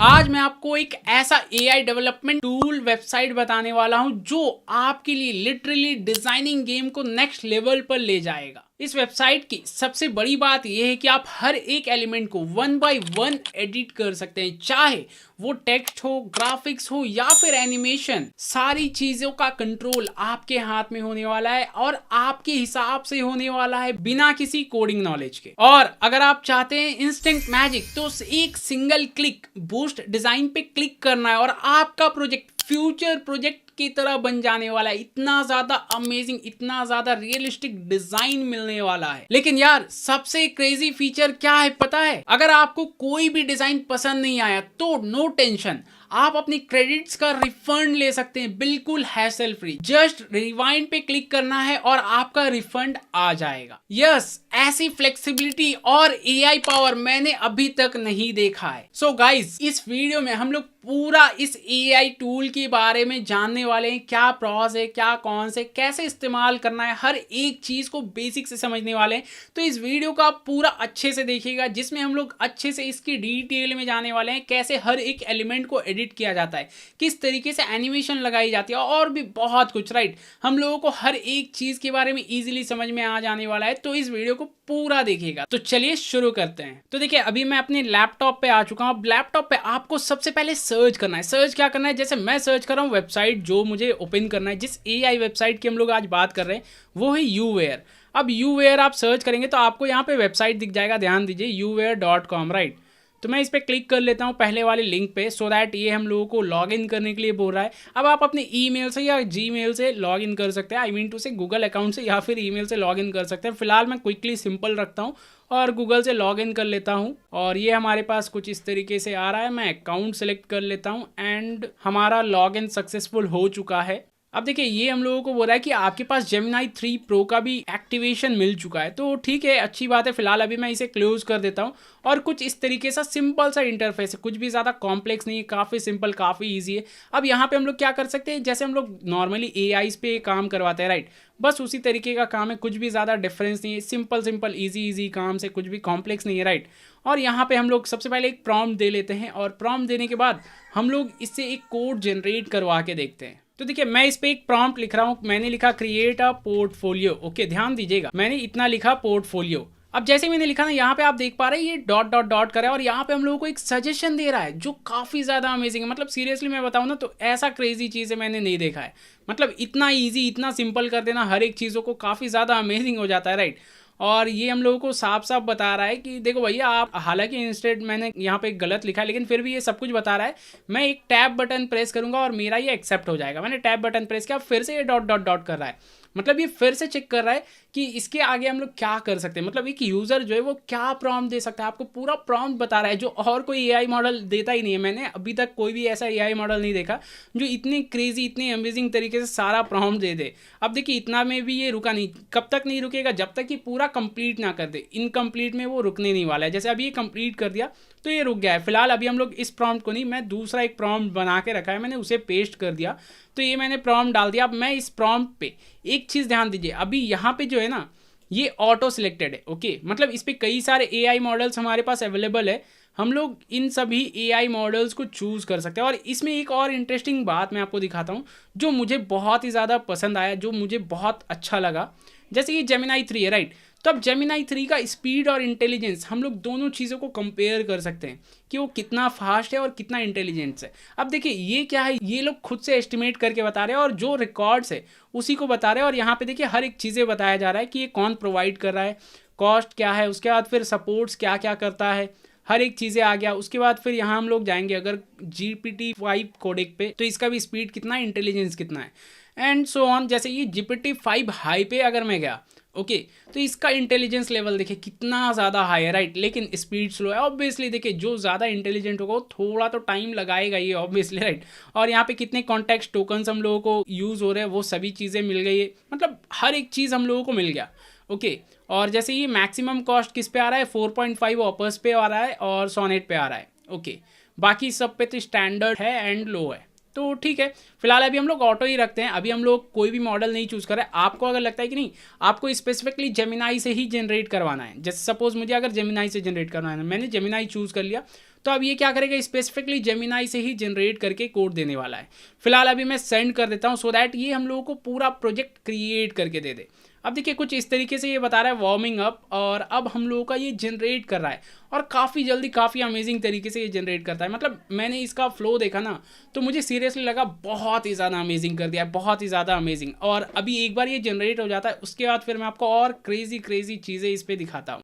आज मैं आपको एक ऐसा एआई डेवलपमेंट टूल वेबसाइट बताने वाला हूं जो आपके लिए लिटरली डिजाइनिंग गेम को नेक्स्ट लेवल पर ले जाएगा। इस वेबसाइट की सबसे बड़ी बात यह है कि आप हर एक एलिमेंट को 1 बाय 1 एडिट कर सकते हैं, चाहे वो टेक्स्ट हो, ग्राफिक्स हो या फिर एनिमेशन। सारी चीजों का कंट्रोल आपके हाथ में होने वाला है और आपके हिसाब से होने वाला है, बिना किसी कोडिंग नॉलेज के। और अगर आप चाहते हैं इंस्टेंट मैजिक, तो एक सिंगल क्लिक बूस्ट डिजाइन पे क्लिक करना है और आपका प्रोजेक्ट फ्यूचर प्रोजेक्ट की तरह बन जाने वाला है। इतना ज्यादा अमेजिंग, इतना ज्यादा रियलिस्टिक डिजाइन मिलने वाला है। लेकिन यार, सबसे क्रेजी फीचर क्या है पता है? अगर आपको कोई भी डिजाइन पसंद नहीं आया तो नो टेंशन, आप अपनी क्रेडिट्स का रिफंड ले सकते हैं, बिल्कुल हैसल फ्री। जस्ट रिवाइंड पे क्लिक करना है और आपका रिफंड आ जाएगा। यस, ऐसी फ्लेक्सिबिलिटी और एआई पावर मैंने अभी तक नहीं देखा है। सो गाइज, इस वीडियो में हम लोग पूरा इस एआई टूल के बारे में जानने वाले हैं। क्या प्रॉस है, क्या कॉन्स है, कैसे इस्तेमाल करना है, हर एक चीज को बेसिक से समझने वाले हैं। तो इस वीडियो को आप पूरा अच्छे से देखिएगा, जिसमें हम लोग अच्छे से इसकी डिटेल में जाने वाले हैं। कैसे हर एक एलिमेंट को एडिट किया जाता है, किस तरीके से एनिमेशन लगाई जाती है और भी बहुत कुछ। राइट, हम लोगों को हर एक चीज के बारे में इजीली समझ में आ जाने वाला है। तो इस वीडियो को पूरा देखिएगा। तो चलिए शुरू करते हैं। तो देखिए, अभी मैं अपने लैपटॉप पे आ चुका हूं। लैपटॉप पे आपको सबसे पहले सर्च करना है। सर्च क्या करना है? जैसे मैं सर्च कर रहा हूं वेबसाइट जो मुझे ओपन करना है, जिस एआई वेबसाइट की हम लोग आज बात कर रहे हैं वो है यूवेयर। अब यूवेयर आप सर्च करेंगे तो आपको यहाँ पे वेबसाइट दिख जाएगा, ध्यान दीजिए, uware.com। राइट, तो मैं इस पर क्लिक कर लेता हूँ पहले वाले लिंक पे, सो दैट ये हम लोगों को लॉग इन करने के लिए बोल रहा है। अब आप अपने ईमेल से या जीमेल से लॉग इन कर सकते हैं, आई मीन टू से गूगल अकाउंट से या फिर ईमेल से लॉग इन कर सकते हैं। फिलहाल मैं क्विकली सिंपल रखता हूँ और गूगल से लॉग इन कर लेता हूँ और ये हमारे पास कुछ इस तरीके से आ रहा है। मैं अकाउंट सेलेक्ट कर लेता हूँ एंड हमारा लॉग इन सक्सेसफुल हो चुका है। अब देखिए, ये हम लोगों को बोल रहा है कि आपके पास जेमिनी 3 प्रो का भी एक्टिवेशन मिल चुका है। तो ठीक है, अच्छी बात है। फिलहाल अभी मैं इसे क्लोज कर देता हूँ और कुछ इस तरीके से सिंपल सा इंटरफेस है, कुछ भी ज़्यादा कॉम्प्लेक्स नहीं है, काफ़ी सिंपल, काफ़ी ईजी है। अब यहाँ पे हम लोग क्या कर सकते हैं, जैसे हम लोग नॉर्मली एआईज पे काम करवाते हैं, राइट, बस उसी तरीके का काम है। कुछ भी ज़्यादा डिफरेंस नहीं है, सिंपल सिंपल ईजी काम से, कुछ भी कॉम्प्लेक्स नहीं है, राइट। और यहाँ पे हम लोग सबसे पहले एक प्रॉम्प्ट दे लेते हैं और प्रॉम्प्ट देने के बाद हम लोग इससे एक कोड जनरेट करवा के देखते हैं। तो देखिए, मैं इस पे एक प्रॉम्प्ट लिख रहा हूँ। मैंने लिखा क्रिएट अ पोर्टफोलियो। ओके, ध्यान दीजिएगा, मैंने इतना लिखा पोर्टफोलियो। अब जैसे मैंने लिखा ना, यहाँ पे आप देख पा रहे हैं ये डॉट डॉट डॉट कर रहा है और यहाँ पे हम लोगों को एक सजेशन दे रहा है जो काफ़ी ज़्यादा अमेजिंग है। मतलब सीरियसली मैं बताऊँ ना, तो ऐसा क्रेजी चीज़ है मैंने नहीं देखा है। मतलब इतना ईजी, इतना सिंपल कर देना हर एक चीज़ों को, काफ़ी ज़्यादा अमेजिंग हो जाता है, राइट। और ये हम लोगों को साफ साफ बता रहा है कि देखो भैया, आप, हालांकि इंस्टेड मैंने यहाँ पे गलत लिखा है, लेकिन फिर भी ये सब कुछ बता रहा है। मैं एक टैब बटन प्रेस करूंगा और मेरा ये एक्सेप्ट हो जाएगा। मैंने टैब बटन प्रेस किया, फिर से ये डॉट डॉट डॉट कर रहा है। मतलब ये फिर से चेक कर रहा है कि इसके आगे हम लोग क्या कर सकते हैं। मतलब एक यूज़र जो है वो क्या प्रॉम्प्ट दे सकता है, आपको पूरा प्रॉम्प्ट बता रहा है, जो और कोई एआई मॉडल देता ही नहीं है। मैंने अभी तक कोई भी ऐसा एआई मॉडल नहीं देखा जो इतनी क्रेजी, इतनी अमेजिंग तरीके से सारा प्रॉम्प्ट दे दे। अब देखिए, इतना में भी ये रुका नहीं। कब तक नहीं रुकेगा? जब तक कि पूरा कंप्लीट ना कर दे। इनकम्प्लीट में वो रुकने नहीं वाला है। जैसे अभी ये कंप्लीट कर दिया तो ये रुक गया है। फिलहाल अभी हम लोग इस प्रॉम्प्ट को नहीं, मैं दूसरा एक प्रॉम्प्ट बना के रखा है, मैंने उसे पेस्ट कर दिया। तो ये मैंने प्रॉम्प्ट डाल दिया। अब मैं इस प्रॉम्प्ट पे एक चीज़ ध्यान दीजिए, अभी यहाँ पे जो है ना, ये ऑटो सिलेक्टेड है। ओके, मतलब इस पे कई सारे एआई मॉडल्स हमारे पास अवेलेबल है। हम लोग इन सभी एआई मॉडल्स को चूज़ कर सकते हैं। और इसमें एक और इंटरेस्टिंग बात मैं आपको दिखाता हूँ जो मुझे बहुत ही ज़्यादा पसंद आया, जो मुझे बहुत अच्छा लगा। जैसे ये जेमिनी 3 है, राइट। तो अब जेमिनी 3 का स्पीड और इंटेलिजेंस, हम लोग दोनों चीज़ों को कंपेयर कर सकते हैं कि वो कितना फास्ट है और कितना इंटेलिजेंस है। अब देखिए, ये क्या है, ये लोग खुद से एस्टिमेट करके बता रहे हैं और जो रिकॉर्ड्स है उसी को बता रहे हैं। और यहाँ पे देखिए, हर एक चीज़ें बताया जा रहा है कि ये कौन प्रोवाइड कर रहा है, कॉस्ट क्या है, उसके बाद फिर सपोर्ट्स क्या क्या करता है, हर एक चीज़ें आ गया। उसके बाद फिर यहाँ हम लोग जाएंगे अगर GPT-5 कोडेक पे, तो इसका भी स्पीड कितना है, इंटेलिजेंस कितना है, एंड सो ऑन। जैसे ये GPT-5 हाई पे अगर मैं गया, ओके, तो इसका इंटेलिजेंस लेवल देखिए कितना ज़्यादा हाई है, राइट, लेकिन स्पीड स्लो है। ऑब्वियसली देखिए, जो ज़्यादा इंटेलिजेंट होगा वो थोड़ा तो टाइम लगाएगा ये, ऑब्वियसली, राइट। और यहाँ पे कितने कॉन्टेक्स्ट टोकन्स हम लोगों को यूज़ हो रहे हैं, वो सभी चीज़ें मिल गई है। मतलब हर एक चीज़ हम लोगों को मिल गया। ओके, और जैसे ये मैक्सिमम कॉस्ट किस पे आ रहा है, 4.5 ऑपर्स पे आ रहा है और सोनेट पे आ रहा है। ओके, बाकी सब पे तो स्टैंडर्ड है एंड लो है। तो ठीक है, फिलहाल अभी हम लोग ऑटो ही रखते हैं। अभी हम लोग कोई भी मॉडल नहीं चूज़ कर रहे हैं। आपको अगर लगता है कि नहीं, आपको स्पेसिफिकली जेमिनी से ही जनरेट करवाना है, जैसे सपोज मुझे अगर जेमिनी से जनरेट करवाना है, मैंने जेमिनी चूज़ कर लिया, तो अब ये क्या करेगा, स्पेसिफिकली जेमिनाई से ही जनरेट करके कोड देने वाला है। फिलहाल अभी मैं सेंड कर देता हूँ सो दैट ये हम लोगों को पूरा प्रोजेक्ट क्रिएट करके दे दे। अब देखिए कुछ इस तरीके से ये बता रहा है वार्मिंग अप, और अब हम लोगों का ये जनरेट कर रहा है और काफ़ी जल्दी काफ़ी अमेजिंग तरीके से ये जनरेट करता है। मतलब मैंने इसका फ्लो देखा ना तो मुझे सीरियसली लगा बहुत ही ज़्यादा अमेजिंग कर दिया है, बहुत ही ज़्यादा अमेजिंग। और अभी एक बार ये जनरेट हो जाता है उसके बाद फिर मैं आपको और क्रेजी चीज़ें इस पर दिखाता हूँ।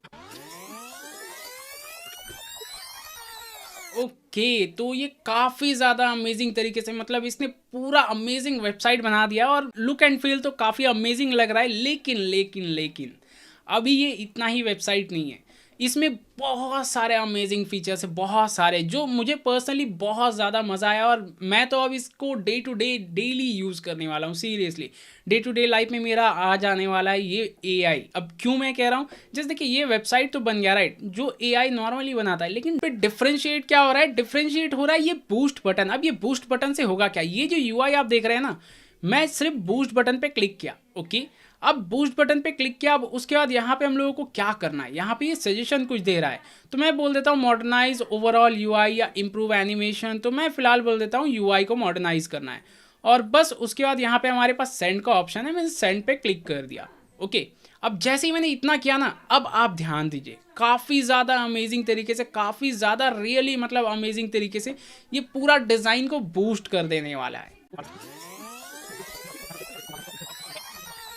ओके तो ये काफ़ी ज़्यादा अमेजिंग तरीके से, मतलब इसने पूरा अमेजिंग वेबसाइट बना दिया और लुक एंड फील तो काफ़ी अमेजिंग लग रहा है। लेकिन अभी ये इतना ही वेबसाइट नहीं है, इसमें बहुत सारे अमेजिंग फीचर्स है, बहुत सारे, जो मुझे पर्सनली बहुत ज़्यादा मज़ा आया। और मैं तो अब इसको day to day daily use करने वाला हूँ। Seriously day to day life में मेरा आ जाने वाला है ये AI। अब क्यों मैं कह रहा हूँ, जैसे देखिए ये वेबसाइट तो बन गया राइट, जो AI नॉर्मली बनाता है, लेकिन फिर डिफ्रेंशिएट क्या हो रहा है, डिफ्रेंशिएट हो रहा है ये बूस्ट बटन। अब ये बूस्ट बटन से होगा क्या, ये जो UI आप देख रहे हैं ना, मैं सिर्फ बूस्ट बटन पे क्लिक किया। ओके अब बूस्ट बटन पे क्लिक किया, अब उसके बाद यहाँ पे हम लोगों को क्या करना है, यहाँ पे ये सजेशन कुछ दे रहा है, तो मैं बोल देता हूँ मॉडर्नाइज ओवरऑल UI या इम्प्रूव एनिमेशन। तो मैं फिलहाल बोल देता हूँ UI को मॉडर्नाइज करना है, और बस उसके बाद यहाँ पे हमारे पास सेंड का ऑप्शन है, मैंने सेंड पे क्लिक कर दिया। ओके अब जैसे ही मैंने इतना किया ना, अब आप ध्यान दीजिए काफ़ी ज़्यादा अमेजिंग तरीके से, काफ़ी ज़्यादा रियली मतलब अमेजिंग तरीके से ये पूरा डिज़ाइन को बूस्ट कर देने वाला है।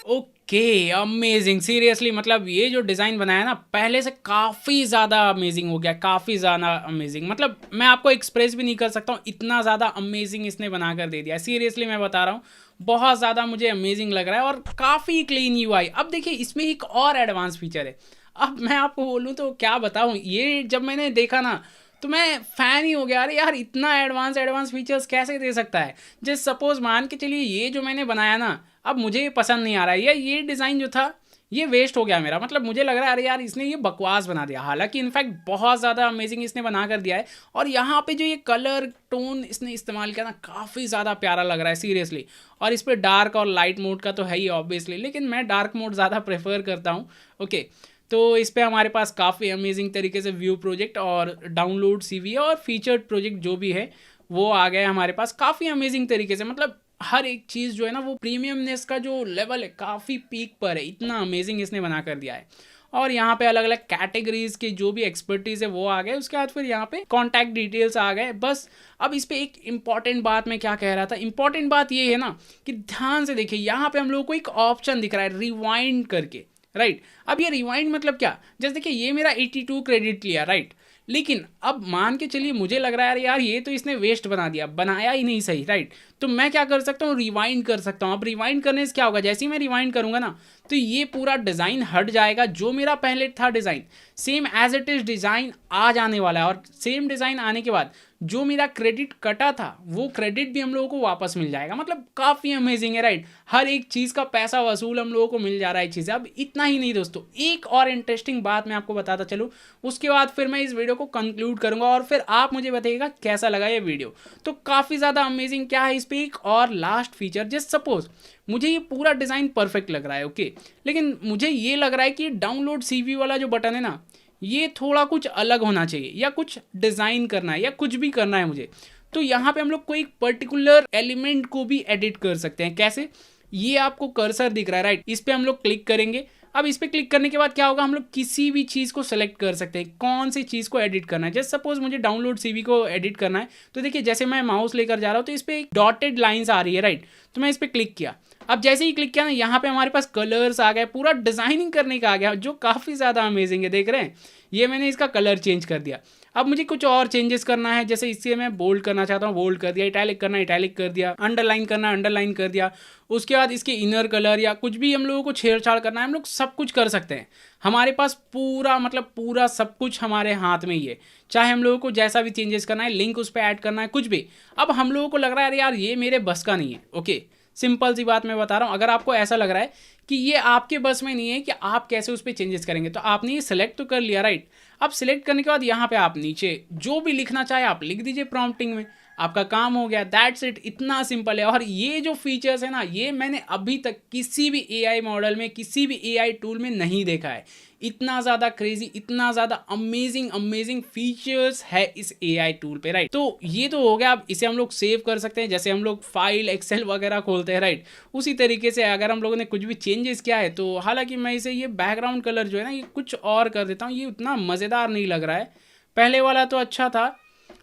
ओके अमेजिंग, सीरियसली मतलब ये जो डिज़ाइन बनाया ना पहले से काफ़ी ज़्यादा अमेजिंग हो गया, काफ़ी ज़्यादा अमेजिंग। मतलब मैं आपको एक्सप्रेस भी नहीं कर सकता हूँ, इतना ज़्यादा अमेजिंग इसने बना कर दे दिया। सीरियसली मैं बता रहा हूँ बहुत ज़्यादा मुझे अमेजिंग लग रहा है और काफ़ी क्लीन UI। अब देखिए इसमें एक और एडवांस फीचर है, अब मैं आपको बोलूँ तो क्या बताऊँ, ये जब मैंने देखा ना तो मैं फ़ैन ही हो गया। अरे यार इतना एडवांस फीचर्स कैसे दे सकता है। जैसे सपोज़ मान के चलिए ये जो मैंने बनाया ना, अब मुझे ये पसंद नहीं आ रहा है, या ये डिज़ाइन जो था ये वेस्ट हो गया मेरा, मतलब मुझे लग रहा है अरे यार इसने ये बकवास बना दिया। हालांकि इनफैक्ट बहुत ज़्यादा अमेजिंग इसने बना कर दिया है, और यहाँ पे जो ये कलर टोन इसने इस्तेमाल किया ना काफ़ी ज़्यादा प्यारा लग रहा है सीरियसली। और इस पर डार्क और लाइट मोड का तो है ही ऑब्वियसली, लेकिन मैं डार्क मोड ज़्यादा प्रेफर करता हूँ। ओके तो इस पर हमारे पास काफ़ी अमेजिंग तरीके से व्यू प्रोजेक्ट और डाउनलोड CV और फीचर्ड प्रोजेक्ट जो भी है वो आ गया हमारे पास काफ़ी अमेजिंग तरीके से। मतलब हर एक चीज़ जो है ना वो प्रीमियमनेस का जो लेवल है काफ़ी पीक पर है, इतना अमेजिंग इसने बना कर दिया है। और यहाँ पे अलग अलग कैटेगरीज के जो भी एक्सपर्टीज़ है वो आ गए। उसके बाद फिर यहाँ पे कॉन्टैक्ट डिटेल्स आ गए। बस अब इस पर एक इम्पॉर्टेंट बात मैं क्या कह रहा था, इम्पॉर्टेंट बात ये है ना कि ध्यान से देखिए यहाँ पे हम लोग को एक ऑप्शन दिख रहा है रिवाइंड करके, राइट। अब ये रिवाइंड मतलब क्या, जैसे देखिए ये मेरा 82 क्रेडिट लिया, राइट, लेकिन अब मान के चलिए मुझे लग रहा है यार ये तो इसने वेस्ट बना दिया, बनाया ही नहीं सही, राइट। तो मैं क्या कर सकता हूँ, रिवाइंड कर सकता हूँ। अब रिवाइंड करने से क्या होगा, जैसे ही मैं रिवाइंड करूँगा ना तो ये पूरा डिज़ाइन हट जाएगा, जो मेरा पहले था design same as it is design आ जाने वाला है। और सेम डिज़ाइन आने के बाद जो मेरा क्रेडिट कटा था वो क्रेडिट भी हम लोगों को वापस मिल जाएगा। मतलब काफ़ी अमेजिंग है, राइट। हर एक चीज़ का पैसा वसूल हम लोगों को मिल जा रहा है चीज़ें। अब इतना ही नहीं दोस्तों, एक और इंटरेस्टिंग बात मैं आपको बताता चलूँ, उसके बाद फिर मैं इस वीडियो को कंक्लूड करूँगा और फिर आप मुझे बताइएगा कैसा लगा ये वीडियो। तो काफ़ी ज़्यादा अमेजिंग क्या है इस पर एक और लास्ट फीचर, जस्ट सपोज मुझे ये पूरा डिज़ाइन परफेक्ट लग रहा है, ओके, लेकिन मुझे ये लग रहा है कि डाउनलोड CV वाला जो बटन है ना ये थोड़ा कुछ अलग होना चाहिए, या कुछ डिज़ाइन करना है या कुछ भी करना है मुझे। तो यहाँ पे हम लोग कोई एक पर्टिकुलर एलिमेंट को भी एडिट कर सकते हैं। कैसे, ये आपको कर्सर दिख रहा है, राइट, इस पर हम लोग क्लिक करेंगे। अब इस पर क्लिक करने के बाद क्या होगा, हम लोग किसी भी चीज़ को सेलेक्ट कर सकते हैं, कौन सी चीज़ को एडिट करना है। जैसे सपोज मुझे डाउनलोड CV को एडिट करना है, तो देखिए जैसे मैं माउस लेकर जा रहा हूँ तो इस पर एक डॉटेड लाइन्स आ रही है, राइट, तो मैं इस पर क्लिक किया। अब जैसे ही क्लिक किया ना यहाँ पे हमारे पास कलर्स आ गए, पूरा डिज़ाइनिंग करने का आ गया, जो काफ़ी ज़्यादा अमेजिंग है। देख रहे हैं, ये मैंने इसका कलर चेंज कर दिया। अब मुझे कुछ और चेंजेस करना है, जैसे इससे मैं बोल्ड करना चाहता हूँ, बोल्ड कर दिया, इटैलिक करना इटैलिक कर दिया, अंडरलाइन करना अंडरलाइन कर दिया। उसके बाद इसके इनर कलर या कुछ भी हम लोगों को छेड़छाड़ करना है, हम लोग सब कुछ कर सकते हैं। हमारे पास पूरा मतलब पूरा सब कुछ हमारे हाथ में ही है। चाहे हम लोगों को जैसा भी चेंजेस करना है, लिंक उस पर ऐड करना है, कुछ भी। अब हम लोगों को लग रहा है अरे यार ये मेरे बस का नहीं है, ओके, सिंपल सी बात मैं बता रहा हूँ। अगर आपको ऐसा लग रहा है कि ये आपके बस में नहीं है कि आप कैसे उस पर चेंजेस करेंगे, तो आपने ये सेलेक्ट तो कर लिया, राइट। अब सिलेक्ट करने के बाद यहाँ पे आप नीचे जो भी लिखना चाहे आप लिख दीजिए प्रॉम्प्टिंग में, आपका काम हो गया। दैट्स इट, इतना सिंपल है। और ये जो फीचर्स है ना, ये मैंने अभी तक किसी भी एआई मॉडल में, किसी भी एआई टूल में नहीं देखा है। इतना ज़्यादा क्रेजी, इतना ज़्यादा अमेजिंग फीचर्स है इस एआई टूल पे, राइट। तो ये तो हो गया। अब इसे हम लोग सेव कर सकते हैं, जैसे हम लोग फाइल एक्सेल वगैरह खोलते हैं, राइट। उसी तरीके से अगर हम लोगों ने कुछ भी चेंजेस किया है तो, हालांकि मैं इसे ये बैकग्राउंड कलर जो है ना, ये कुछ और कर देता हूँ। ये उतना मज़ेदार नहीं लग रहा है, पहले वाला तो अच्छा था,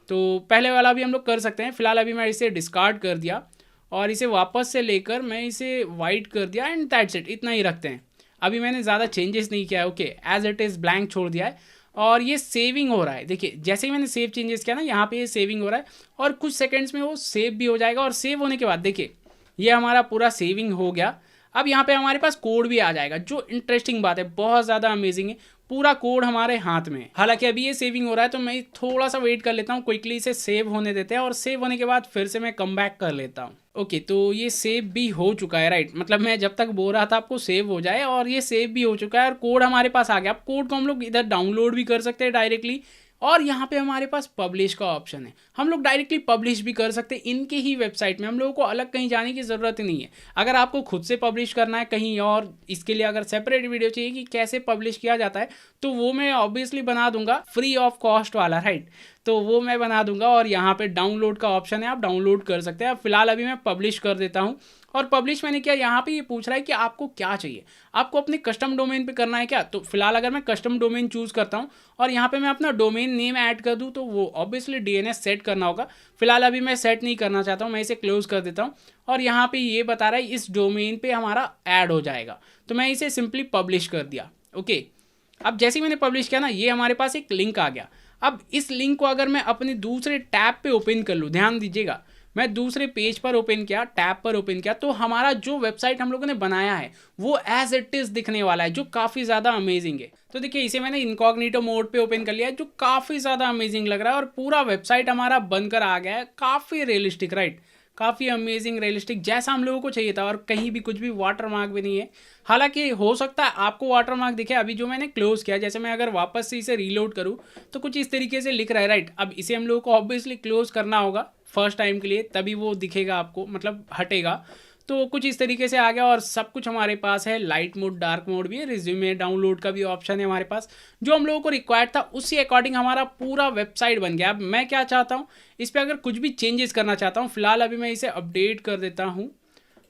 तो पहले वाला भी हम लोग कर सकते हैं। फिलहाल अभी मैं इसे डिस्कार्ड कर दिया और इसे वापस से लेकर मैं इसे वाइट कर दिया एंड दैट्स इट, इतना ही रखते हैं। अभी मैंने ज़्यादा चेंजेस नहीं किया है, okay, as it is blank छोड़ दिया है। और ये सेविंग हो रहा है, देखिए जैसे ही मैंने सेव चेंजेस किया ना, यहाँ पे ये सेविंग हो रहा है और कुछ सेकंड्स में वो सेव भी हो जाएगा। और सेव होने के बाद देखिए ये हमारा पूरा सेविंग हो गया। अब यहाँ पे हमारे पास कोड भी आ जाएगा, जो इंटरेस्टिंग बात है, बहुत ज़्यादा अमेजिंग है। पूरा कोड हमारे हाथ में है। हालांकि अभी ये सेविंग हो रहा है तो मैं थोड़ा सा वेट कर लेता हूँ, क्विकली इसे सेव होने देते हैं और सेव होने के बाद फिर से मैं कम बैक कर लेता हूँ। ओके, तो ये सेव भी हो चुका है, राइट। मतलब मैं जब तक बोल रहा था आपको सेव हो जाए, और ये सेव भी हो चुका है और कोड हमारे पास आ गया। अब कोड को हम लोग इधर डाउनलोड भी कर सकते हैं डायरेक्टली, और यहाँ पे हमारे पास पब्लिश का ऑप्शन है। हम लोग डायरेक्टली पब्लिश भी कर सकते हैं इनके ही वेबसाइट में, हम लोगों को अलग कहीं जाने की ज़रूरत नहीं है। अगर आपको खुद से पब्लिश करना है कहीं और, इसके लिए अगर सेपरेट वीडियो चाहिए कि कैसे पब्लिश किया जाता है, तो वो मैं ऑब्वियसली बना दूंगा, फ्री ऑफ कॉस्ट वाला, राइट। तो वो मैं बना दूंगा और यहाँ पे डाउनलोड का ऑप्शन है, आप डाउनलोड कर सकते हैं। फिलहाल अभी मैं पब्लिश कर देता हूँ। और पब्लिश मैंने किया, यहाँ पे ये पूछ रहा है कि आपको क्या चाहिए, आपको अपने कस्टम डोमेन पे करना है क्या। तो फिलहाल अगर मैं कस्टम डोमेन चूज़ करता हूँ और यहाँ पे मैं अपना डोमेन नेम ऐड कर दूँ, तो वो ऑब्वियसली डीएनएस सेट करना होगा। फिलहाल अभी मैं सेट नहीं करना चाहता हूँ, मैं इसे क्लोज कर देता हूँ। और यहाँ पे ये बता रहा है इस डोमेन पे हमारा ऐड हो जाएगा, तो मैं इसे सिंपली पब्लिश कर दिया। ओके, अब जैसे ही मैंने पब्लिश किया ना, ये हमारे पास एक लिंक आ गया। अब इस लिंक को अगर मैं अपने दूसरे टैब पे ओपन कर लूँ, ध्यान दीजिएगा, मैं दूसरे पेज पर ओपन किया, टैब पर ओपन किया, तो हमारा जो वेबसाइट हम लोगों ने बनाया है वो एज इट इज़ दिखने वाला है, जो काफ़ी ज़्यादा अमेजिंग है। तो देखिए इसे मैंने इनकॉग्निटो मोड पे ओपन कर लिया है, जो काफ़ी ज़्यादा अमेजिंग लग रहा है। और पूरा वेबसाइट हमारा बनकर आ गया है, काफ़ी रियलिस्टिक, राइट, काफ़ी अमेजिंग रियलिस्टिक, जैसा हम लोगों को चाहिए था। और कहीं भी कुछ भी वाटर मार्क भी नहीं है। हालांकि हो सकता है आपको वाटर मार्क दिखे, अभी जो मैंने क्लोज किया, जैसे मैं अगर वापस से इसे रीलोड करूं तो कुछ इस तरीके से लिख रहा है, राइट। अब इसे हम लोगों को ऑब्वियसली क्लोज करना होगा फर्स्ट टाइम के लिए, तभी वो दिखेगा आपको, मतलब हटेगा। तो कुछ इस तरीके से आ गया और सब कुछ हमारे पास है। लाइट मोड, डार्क मोड भी है, रिज्यूमे डाउनलोड का भी ऑप्शन है हमारे पास। जो हम लोगों को रिक्वायर्ड था उसी अकॉर्डिंग हमारा पूरा वेबसाइट बन गया। अब मैं क्या चाहता हूँ, इस पर अगर कुछ भी चेंजेस करना चाहता हूँ, फिलहाल अभी मैं इसे अपडेट कर देता हूँ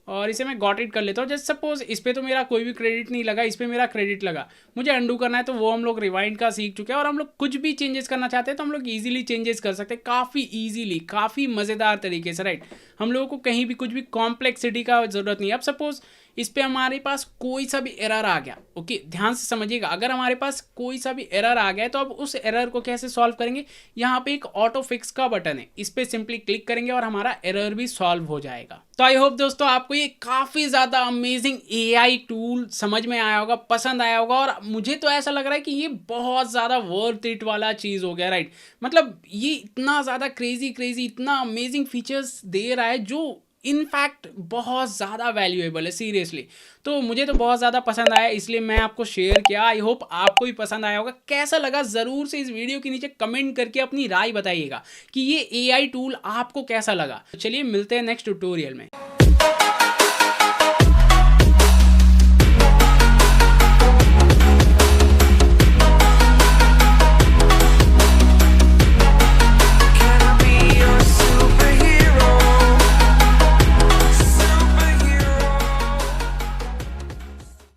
और इसे मैं गॉट इट कर लेता हूँ। जैसे सपोज इस पर तो मेरा कोई भी क्रेडिट नहीं लगा, इस पर मेरा क्रेडिट लगा, मुझे अंडू करना है, तो वो हम लोग रिवाइंड का सीख चुके हैं। और हम लोग कुछ भी चेंजेस करना चाहते हैं तो हम लोग इजीली चेंजेस कर सकते हैं, काफ़ी इजीली, काफ़ी मज़ेदार तरीके से, राइट। हम लोगों को कहीं भी कुछ भी कॉम्प्लेक्सिटी का ज़रूरत नहीं है। अब सपोज इस पर हमारे पास कोई सा भी एरर आ गया, ओके, ध्यान से समझिएगा, अगर हमारे पास कोई सा भी एरर आ गया है तो अब उस एरर को कैसे सॉल्व करेंगे। यहाँ पे एक ऑटो फिक्स का बटन है, इस पर सिंपली क्लिक करेंगे और हमारा एरर भी सॉल्व हो जाएगा। तो आई होप दोस्तों आपको ये काफ़ी ज़्यादा अमेजिंग एआई टूल समझ में आया होगा, पसंद आया होगा। और मुझे तो ऐसा लग रहा है कि ये बहुत ज़्यादा वर्थ इट वाला चीज़ हो गया, राइट। मतलब ये इतना ज़्यादा क्रेजी, इतना अमेजिंग फीचर्स दे रहा है, जो इनफैक्ट बहुत ज़्यादा वैल्यूएबल है, सीरियसली। तो मुझे तो बहुत ज़्यादा पसंद आया, इसलिए मैं आपको शेयर किया। आई होप आपको भी पसंद आया होगा। कैसा लगा ज़रूर से इस वीडियो के नीचे कमेंट करके अपनी राय बताइएगा कि ये एआई टूल आपको कैसा लगा। तो चलिए मिलते हैं नेक्स्ट ट्यूटोरियल में।